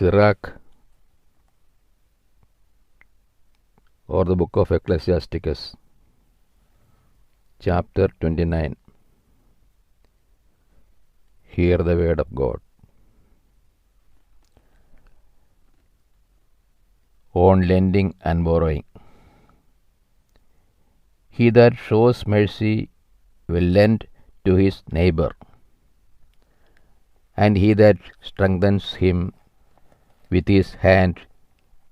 SIRACH, or the book of Ecclesiasticus, chapter 29. Hear the word of God. On lending and borrowing. He that shows mercy will lend to his neighbor, and he that strengthens him with his hand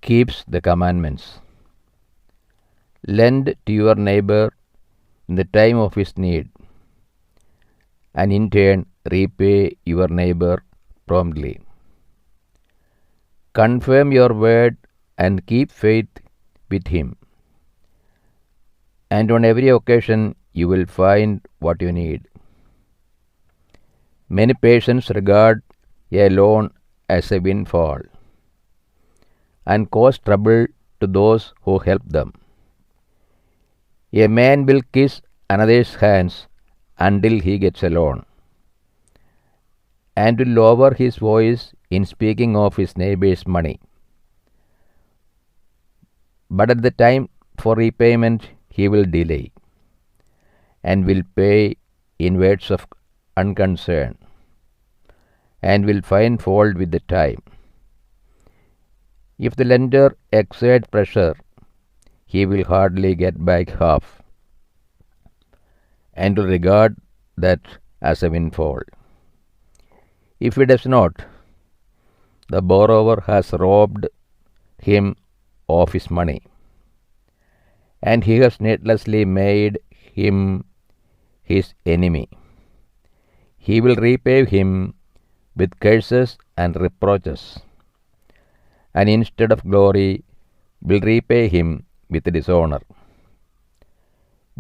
keeps the commandments. Lend to your neighbor in the time of his need, and in turn repay your neighbor promptly. Confirm your word and keep faith with him, and on every occasion you will find what you need. Many persons regard a loan as a windfall and cause trouble to those who help them. A man will kiss another's hands until he gets a loan, and will lower his voice in speaking of his neighbor's money. But at the time for repayment he will delay, and will pay in words of unconcern, and will find fault with the time. If the lender exerts pressure, he will hardly get back half, and will regard that as a windfall. If he does not, the borrower has robbed him of his money, and he has needlessly made him his enemy. He will repay him with curses and reproaches, and instead of glory will repay him with dishonor.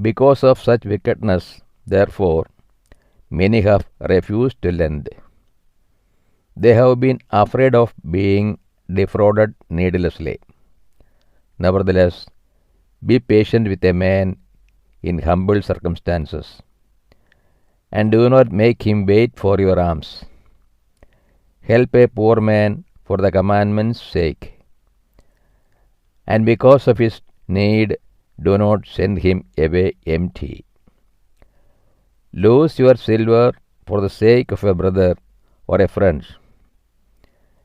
Because of such wickedness, therefore, many have refused to lend. They have been afraid of being defrauded needlessly. Nevertheless, be patient with a man in humble circumstances, and do not make him wait for your alms. Help a poor man for the commandment's sake, and because of his need, do not send him away empty. Lose your silver for the sake of a brother or a friend,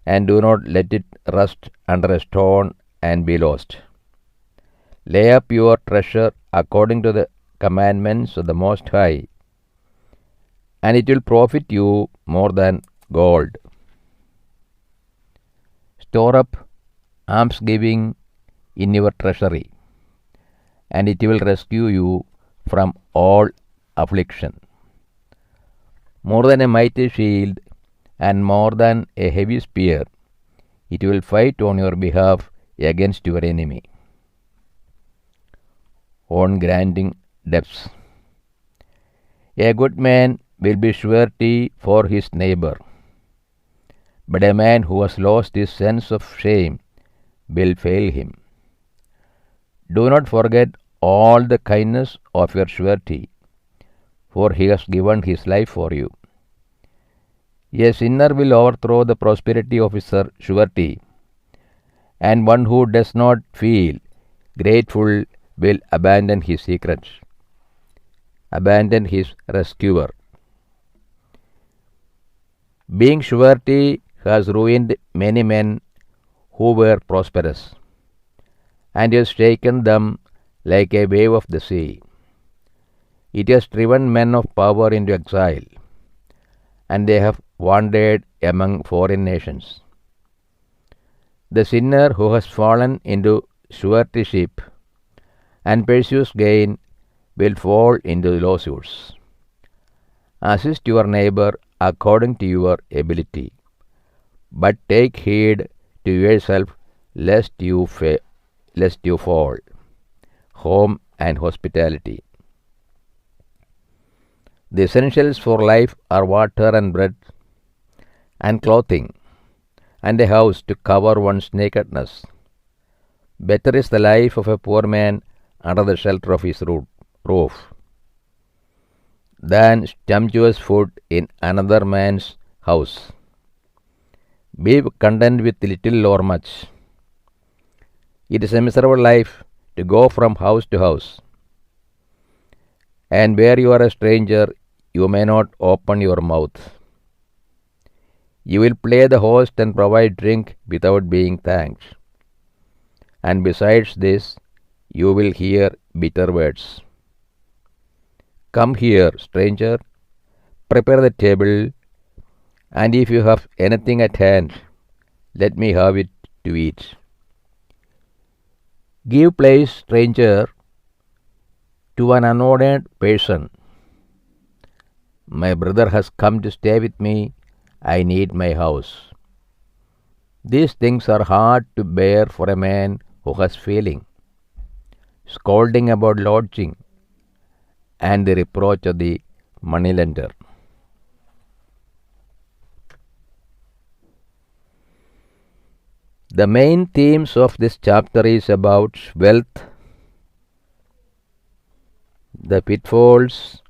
and do not let it rust under a stone and be lost. Lay up your treasure according to the commandments of the Most High, and it will profit you more than gold. Store up almsgiving in your treasury, and it will rescue you from all affliction. More than a mighty shield and more than a heavy spear, it will fight on your behalf against your enemy. On granting debts. A good man will be surety for his neighbor, but a man who has lost his sense of shame will fail him. Do not forget all the kindness of your surety, for he has given his life for you. A sinner will overthrow the prosperity of his surety, and one who does not feel grateful will abandon his secrets, abandon his rescuer. Being surety has ruined many men who were prosperous, and has taken them like a wave of the sea. It has driven men of power into exile, and they have wandered among foreign nations. The sinner who has fallen into suretyship and pursues gain will fall into lawsuits. Assist your neighbor according to your ability, but take heed to yourself lest you fall. Home and hospitality. The essentials for life are water and bread, and clothing, and a house to cover one's nakedness. Better is the life of a poor man under the shelter of his roof than sumptuous food in another man's house. Be content with little or much. It is a miserable life to go from house to house. And where you are a stranger, you may not open your mouth. You will play the host and provide drink without being thanked. And besides this, you will hear bitter words. Come here, stranger, prepare the table, and if you have anything at hand, let me have it to eat. Give place, stranger, to an unhonored person. My brother has come to stay with me. I need my house. These things are hard to bear for a man who has feeling. Scolding about lodging and the reproach of the moneylender. The main themes of this chapter is about wealth, the pitfalls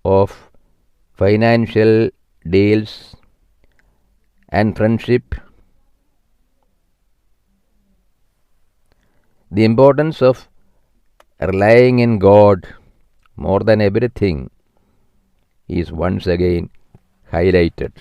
of financial deals, and friendship, the importance of relying in God more than everything is once again highlighted.